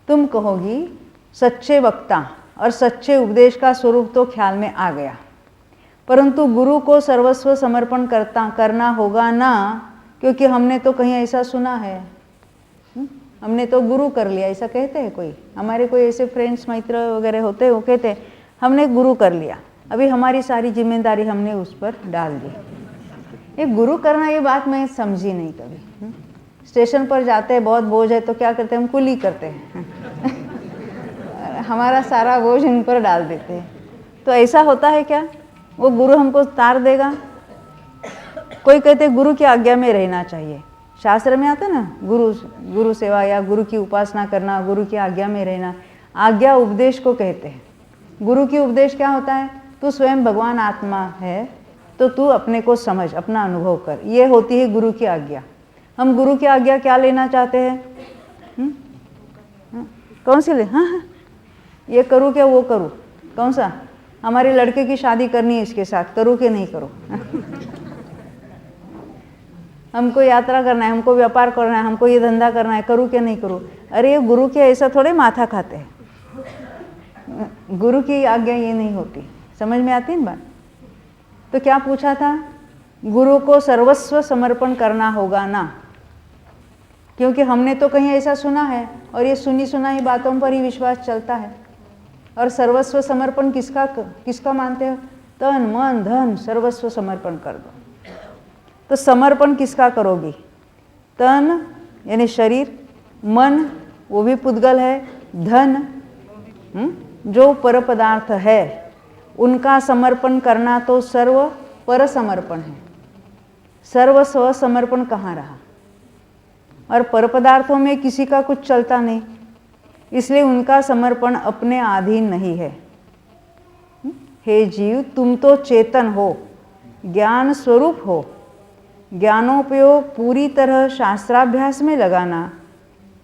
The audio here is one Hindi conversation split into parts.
तुम कहोगी सच्चे वक्ता और सच्चे उपदेश का स्वरूप तो ख्याल में आ गया, परंतु गुरु को सर्वस्व समर्पण करना होगा ना, क्योंकि हमने तो कहीं ऐसा सुना है, हमने तो गुरु कर लिया, ऐसा कहते हैं कोई, हमारे कोई ऐसे फ्रेंड्स मित्र वगैरह होते हैं, वो कहते हैं हमने गुरु कर लिया, अभी हमारी सारी जिम्मेदारी हमने उस पर डाल दी। ये गुरु करना, ये बात मैं समझी नहीं कभी। स्टेशन पर जाते हैं, बहुत बोझ है तो क्या करते हैं, हम कुली करते हैं हमारा सारा बोझ इन पर डाल देते हैं। तो ऐसा होता है क्या, वो गुरु हमको तार देगा? कोई कहते गुरु की आज्ञा में रहना चाहिए, शास्त्र में आता ना, गुरु सेवा या गुरु की उपासना करना, गुरु की आज्ञा में रहना। आज्ञा उपदेश को कहते हैं। गुरु की उपदेश क्या होता है, तू स्वयं भगवान आत्मा है तो तू अपने को समझ, अपना अनुभव कर, ये होती है गुरु की आज्ञा। हम गुरु की आज्ञा क्या लेना चाहते हैं? कौन सी ले? हाँ, ये करूँ क्या वो करूँ, कौन सा? हमारे लड़के की शादी करनी है, इसके साथ करूँ कि नहीं करूँ हमको यात्रा करना है, हमको व्यापार करना है, हमको ये धंधा करना है, करूँ क्या नहीं करूँ? अरे ये गुरु के ऐसा थोड़े माथा खाते हैं, गुरु की आज्ञा ये नहीं होती। समझ में आती है ना बात? तो क्या पूछा था, गुरु को सर्वस्व समर्पण करना होगा ना, क्योंकि हमने तो कहीं ऐसा सुना है और ये सुनी सुनाई बातों पर ही विश्वास चलता है। और सर्वस्व समर्पण किसका मानते हो? तन मन धन सर्वस्व समर्पण कर दो। तो समर्पण किसका करोगी? तन यानी शरीर, मन वो भी पुद्गल है, धन जो पर पदार्थ है उनका समर्पण करना तो सर्व पर समर्पण है। सर्व स्व समर्पण कहाँ रहा? और पर पदार्थों में किसी का कुछ चलता नहीं, इसलिए उनका समर्पण अपने अधीन नहीं है। हे जीव, तुम तो चेतन हो, ज्ञान स्वरूप हो, ज्ञानोपयोग पूरी तरह शास्त्राभ्यास में लगाना,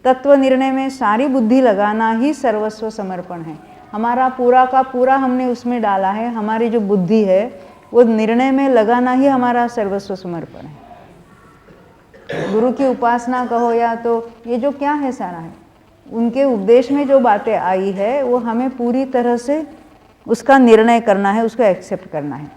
तत्व निर्णय में सारी बुद्धि लगाना ही सर्वस्व समर्पण है। हमारा पूरा का पूरा हमने उसमें डाला है, हमारी जो बुद्धि है वो निर्णय में लगाना ही हमारा सर्वस्व समर्पण है। गुरु की उपासना कहो या तो ये जो क्या है सारा है, उनके उपदेश में जो बातें आई है वो हमें पूरी तरह से उसका निर्णय करना है, उसको एक्सेप्ट करना है।